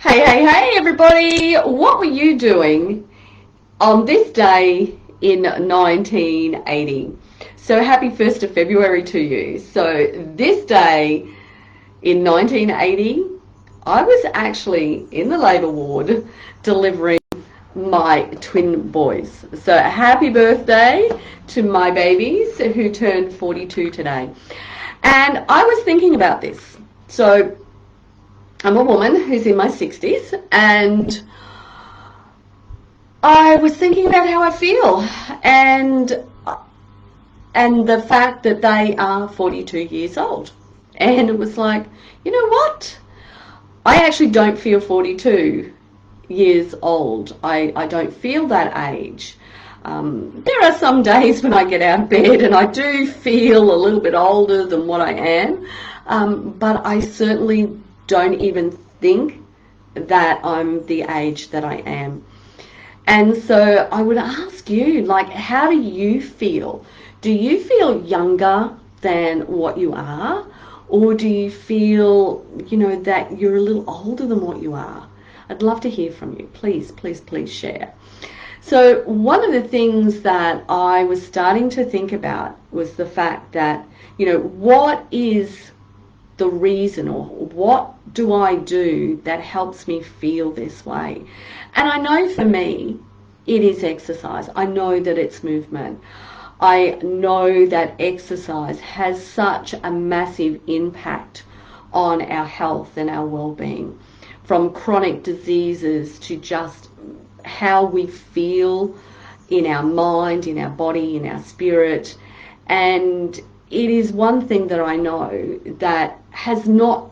Hey, everybody! What were you doing on this day in 1980? So happy 1st of February to you. So this day in 1980, I was actually in the labour ward delivering my twin boys. So happy birthday to my babies who turned 42 today. And I was thinking about this. So I'm a woman who's in my 60s, and I was thinking about how I feel and the fact that they are 42 years old. And it was like, you know what? I actually don't feel 42 years old. I don't feel that age. There are some days when I get out of bed and I do feel a little bit older than what I am, but I certainly don't even think that I'm the age that I am. And so I would ask you, like, how do you feel? Do you feel younger than what you are? Or do you feel, that you're a little older than what you are? I'd love to hear from you. Please, please, please share. So one of the things that I was starting to think about was the fact that, what is the reason, or what do I do that helps me feel this way? And I know for me, it is exercise. I know that it's movement. I know that exercise has such a massive impact on our health and our well-being, from chronic diseases to just how we feel in our mind, in our body, in our spirit. And it is one thing that I know that has not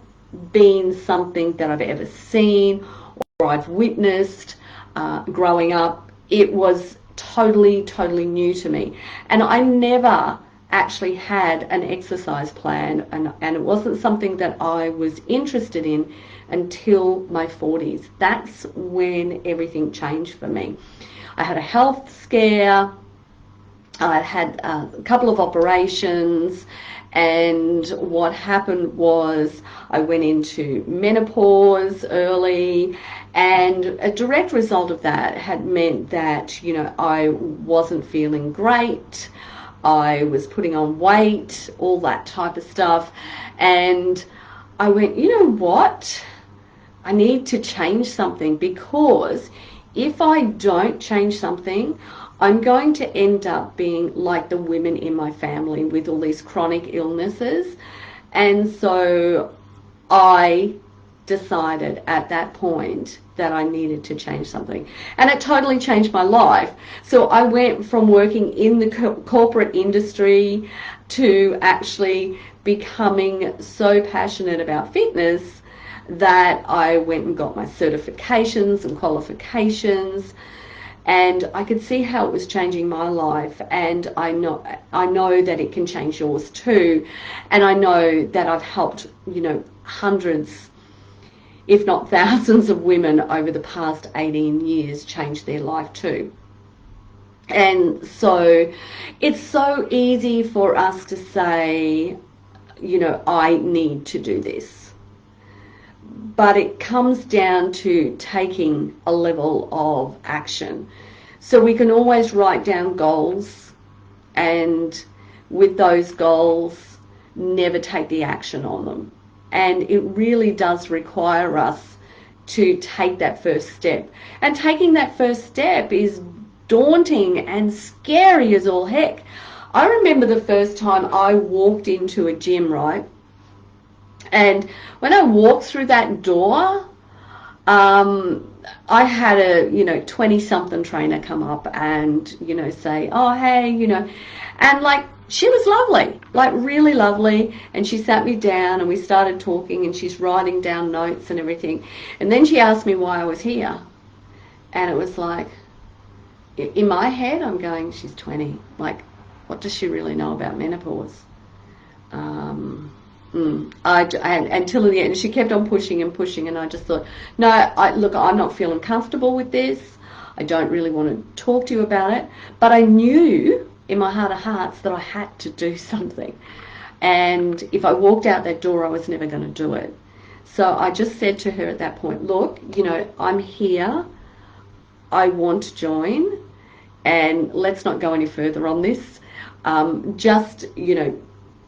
been something that I've ever seen or I've witnessed growing up. It was totally new to me. And I never actually had an exercise plan, and it wasn't something that I was interested in until my 40s. That's when everything changed for me. I had a health scare. I had a couple of operations, and what happened was I went into menopause early, and a direct result of that had meant that, I wasn't feeling great. I was putting on weight, all that type of stuff. And I went, you know what? I need to change something, because if I don't change something, I'm going to end up being like the women in my family with all these chronic illnesses. And so I decided at that point that I needed to change something. And it totally changed my life. So I went from working in the corporate industry to actually becoming so passionate about fitness that I went and got my certifications and qualifications, and I could see how it was changing my life. And I know that it can change yours too. And I know that I've helped, hundreds, if not thousands of women over the past 18 years change their life too. And so it's so easy for us to say, I need to do this. But it comes down to taking a level of action. So we can always write down goals, and with those goals, never take the action on them. And it really does require us to take that first step. And taking that first step is daunting and scary as all heck. I remember the first time I walked into a gym, right? And when I walked through that door, I had a 20-something trainer come up and say, oh hey, and like, she was lovely, like really lovely, and she sat me down and we started talking, and she's writing down notes and everything. And then she asked me why I was here, and it was like, in my head I'm going, she's 20, like, what does she really know about menopause? Until the end, she kept on pushing and pushing, and I just thought, no, look, I'm not feeling comfortable with this. I don't really want to talk to you about it. But I knew in my heart of hearts that I had to do something. And if I walked out that door, I was never going to do it. So I just said to her at that point, look, you know, I'm here. I want to join, and let's not go any further on this. Just, you know,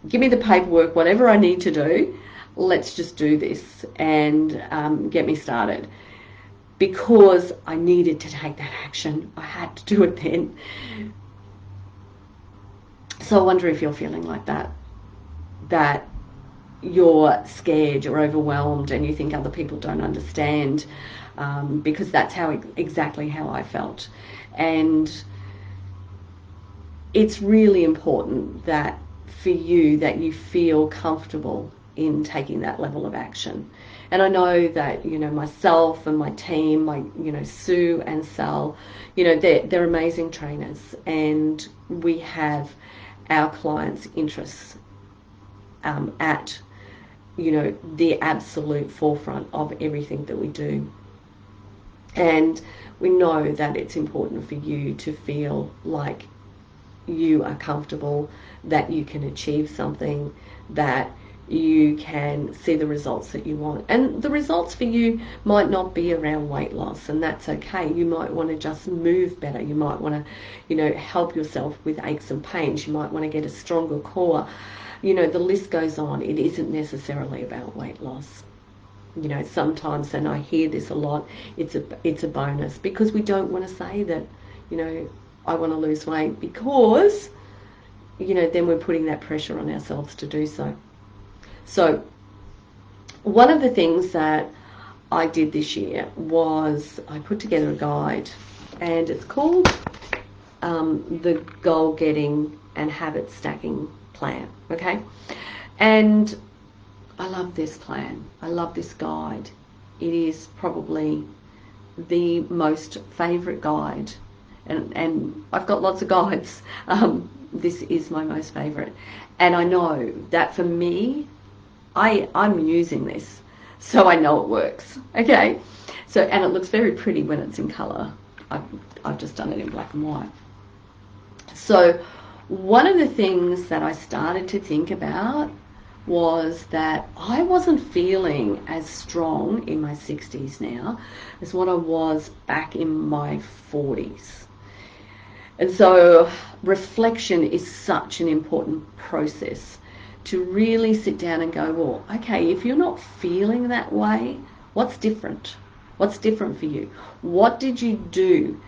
give me the paperwork, whatever I need to do. Let's just do this and get me started. Because I needed to take that action. I had to do it then. So I wonder if you're feeling like that. That you're scared, you're overwhelmed, and you think other people don't understand, because that's exactly how I felt. And it's really important that for you that you feel comfortable in taking that level of action. And I know that, you know, myself and my team, you know, Sue and Sal, you know, they're amazing trainers, and we have our clients' interests at, you know, the absolute forefront of everything that we do. And we know that it's important for you to feel like you are comfortable, that you can achieve something, that you can see the results that you want. And the results for you might not be around weight loss, and that's okay. You might want to just move better. You might want to, you know, help yourself with aches and pains. You might want to get a stronger core. You know, the list goes on. It isn't necessarily about weight loss. You know, sometimes, and I hear this a lot, it's a bonus, because we don't want to say that, you know, I want to lose weight, because, you know, then we're putting that pressure on ourselves to do so. So one of the things that I did this year was I put together a guide, and it's called the Goal Getting and Habit Stacking Plan, okay? And I love this plan. I love this guide. It is probably the most favourite guide, and I've got lots of guides. This is my most favourite, and I know that for me, I'm using this, so I know it works. Okay, so, and it looks very pretty when it's in colour. I've just done it in black and white. So one of the things that I started to think about was that I wasn't feeling as strong in my 60s now as what I was back in my 40s. And so reflection is such an important process, to really sit down and go, well, okay, if you're not feeling that way, what's different? What's different for you? What did you do?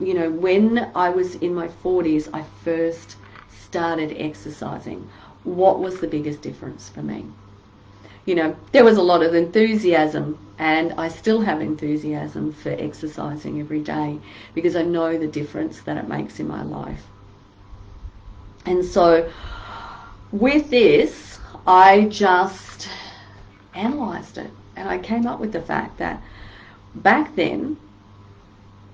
You know, when I was in my 40s, I first started exercising. What was the biggest difference for me? You know, there was a lot of enthusiasm, and I still have enthusiasm for exercising every day, because I know the difference that it makes in my life. And so with this, I just analysed it, and I came up with the fact that back then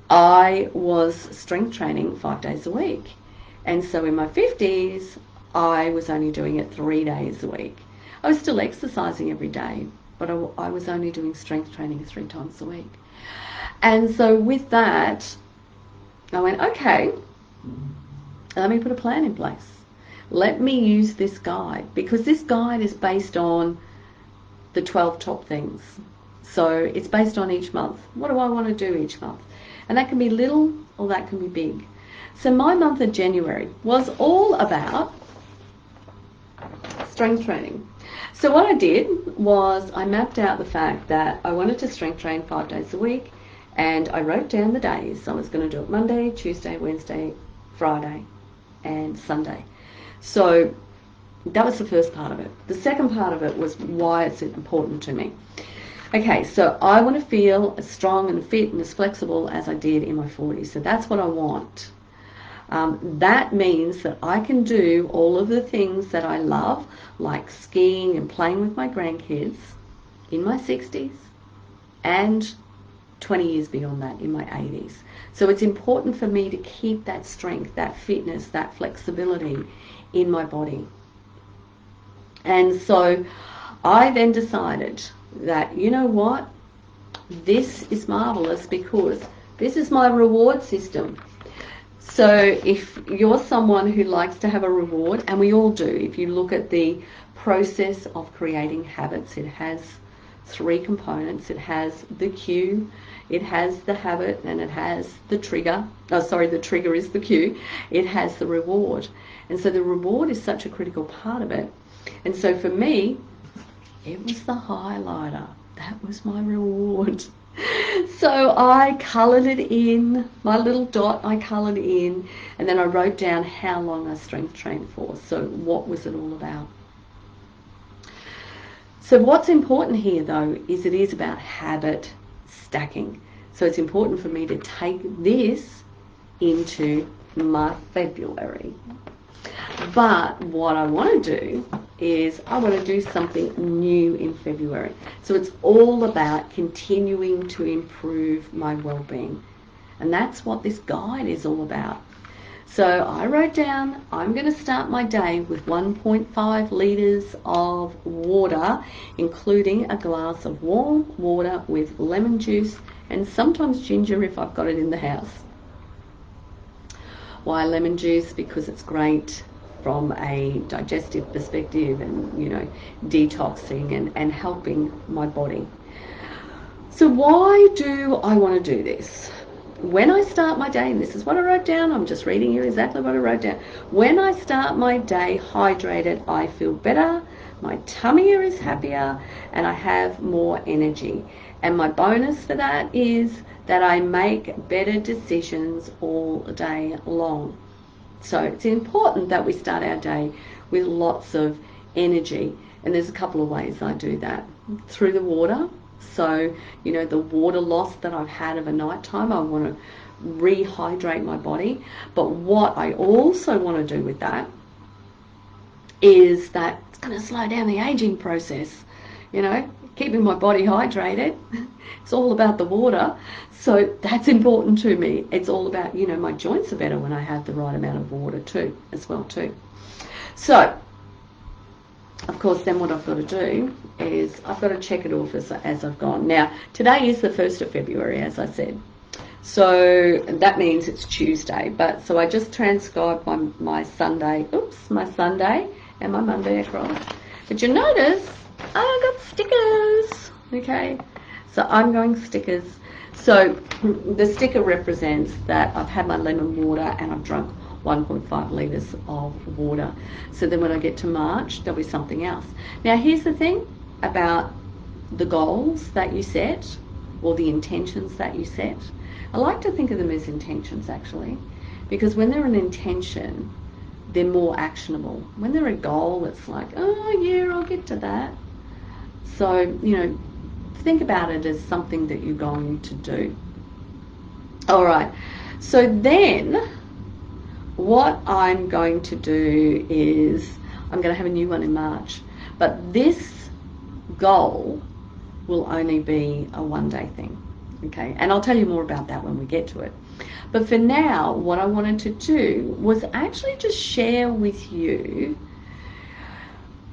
I was strength training 5 days a week. And so in my 50s, I was only doing it 3 days a week. I was still exercising every day, but I was only doing strength training 3 times a week. And so with that, I went, okay, let me put a plan in place. Let me use this guide, because this guide is based on the 12 top things. So it's based on each month. What do I want to do each month? And that can be little or that can be big. So my month of January was all about strength training. So what I did was I mapped out the fact that I wanted to strength train 5 days a week, and I wrote down the days. I was going to do it Monday, Tuesday, Wednesday, Friday, and Sunday. So that was the first part of it. The second part of it was why it's important to me. Okay, so I want to feel as strong and fit and as flexible as I did in my 40s. So that's what I want. That means that I can do all of the things that I love, like skiing and playing with my grandkids, in my 60s and 20 years beyond that, in my 80s. So it's important for me to keep that strength, that fitness, that flexibility in my body. And so I then decided that, you know what, this is marvelous, because this is my reward system. So if you're someone who likes to have a reward, and we all do, if you look at the process of creating habits, it has three components. It has the cue, it has the habit, and it has the trigger. Oh, sorry, the trigger is the cue. It has the reward. And so the reward is such a critical part of it. And so for me, it was the highlighter. That was my reward. So I coloured it in, my little dot, I coloured in, and then I wrote down how long I strength trained for. So what was it all about? So what's important here, though, is it is about habit stacking. So it's important for me to take this into my February. But what I want to do is I want to do something new in February. So it's all about continuing to improve my well-being. And that's what this guide is all about. So I wrote down, I'm going to start my day with 1.5 litres of water, including a glass of warm water with lemon juice and sometimes ginger if I've got it in the house. Why lemon juice? Because it's great from a digestive perspective and, you know, detoxing and helping my body. So why do I want to do this? When I start my day, and this is what I wrote down, I'm just reading you exactly what I wrote down. When I start my day hydrated, I feel better, my tummy is happier, and I have more energy. And my bonus for that is that I make better decisions all day long. So it's important that we start our day with lots of energy. And there's a couple of ways I do that. Through the water. So, you know, the water loss that I've had of a night time, I want to rehydrate my body. But what I also want to do with that is that it's going to slow down the aging process. You know, keeping my body hydrated. It's all about the water. So that's important to me. It's all about, you know, my joints are better when I have the right amount of water too, as well too. So, of course, then what I've got to do is I've got to check it off as I've gone. Now, today is the 1st of February, as I said. So that means it's Tuesday. But so I just transcribed my Sunday, my Sunday and my Monday across. But you notice I got stickers, okay? So I'm going stickers. So the sticker represents that I've had my lemon water and I've drunk 1.5 litres of water. So then when I get to March, there'll be something else. Now here's the thing about the goals that you set or the intentions that you set. I like to think of them as intentions actually, because when they're an intention, they're more actionable. When they're a goal, it's like, oh yeah, I'll get to that. So, you know, think about it as something that you're going to do. All right, so then what I'm going to do is I'm going to have a new one in March, but this goal will only be a one-day thing, okay? And I'll tell you more about that when we get to it. But for now, what I wanted to do was actually just share with you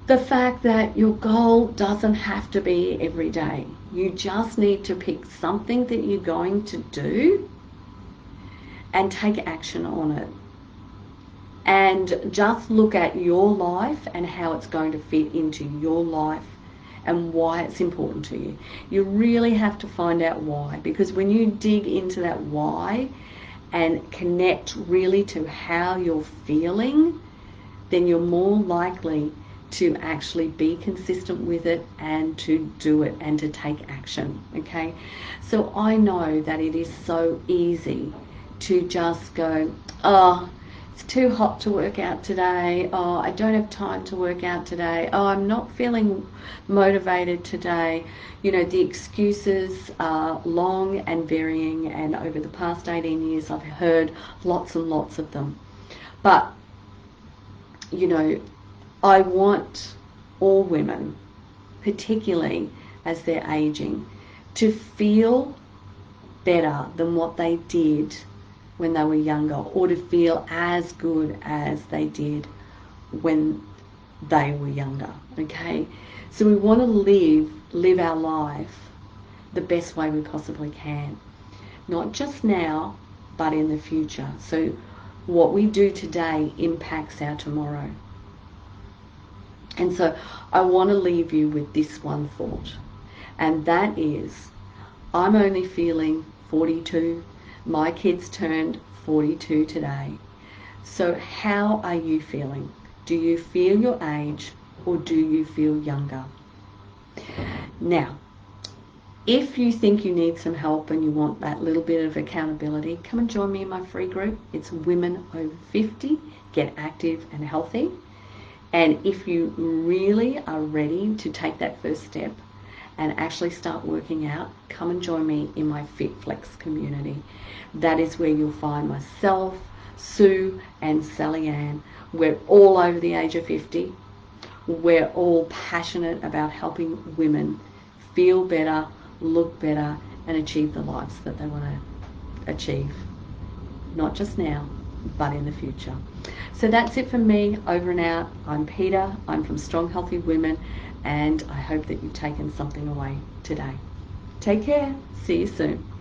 the fact that your goal doesn't have to be every day. You just need to pick something that you're going to do and take action on it. And just look at your life and how it's going to fit into your life and why it's important to you. You really have to find out why, because when you dig into that why and connect really to how you're feeling, then you're more likely to actually be consistent with it and to do it and to take action, okay? So I know that it is so easy to just go, oh, it's too hot to work out today. Oh, I don't have time to work out today. Oh, I'm not feeling motivated today. You know, the excuses are long and varying, and over the past 18 years I've heard lots and lots of them. But, you know, I want all women, particularly as they're aging, to feel better than what they did when they were younger, or to feel as good as they did when they were younger, okay? So we want to live our life the best way we possibly can, not just now, but in the future. So what we do today impacts our tomorrow. And so I want to leave you with this one thought. And that is, I'm only feeling 42. My kids turned 42 today. So how are you feeling? Do you feel your age or do you feel younger? Now, if you think you need some help and you want that little bit of accountability, come and join me in my free group. It's Women Over 50, Get Active and Healthy. And if you really are ready to take that first step and actually start working out, come and join me in my FitFlex community. That is where you'll find myself, Sue and Sally Ann. We're all over the age of 50. We're all passionate about helping women feel better, look better, and achieve the lives that they want to achieve. Not just now, but in the future. So that's it from me, over and out. I'm Peter, I'm from Strong Healthy Women, and I hope that you've taken something away today. Take care, see you soon.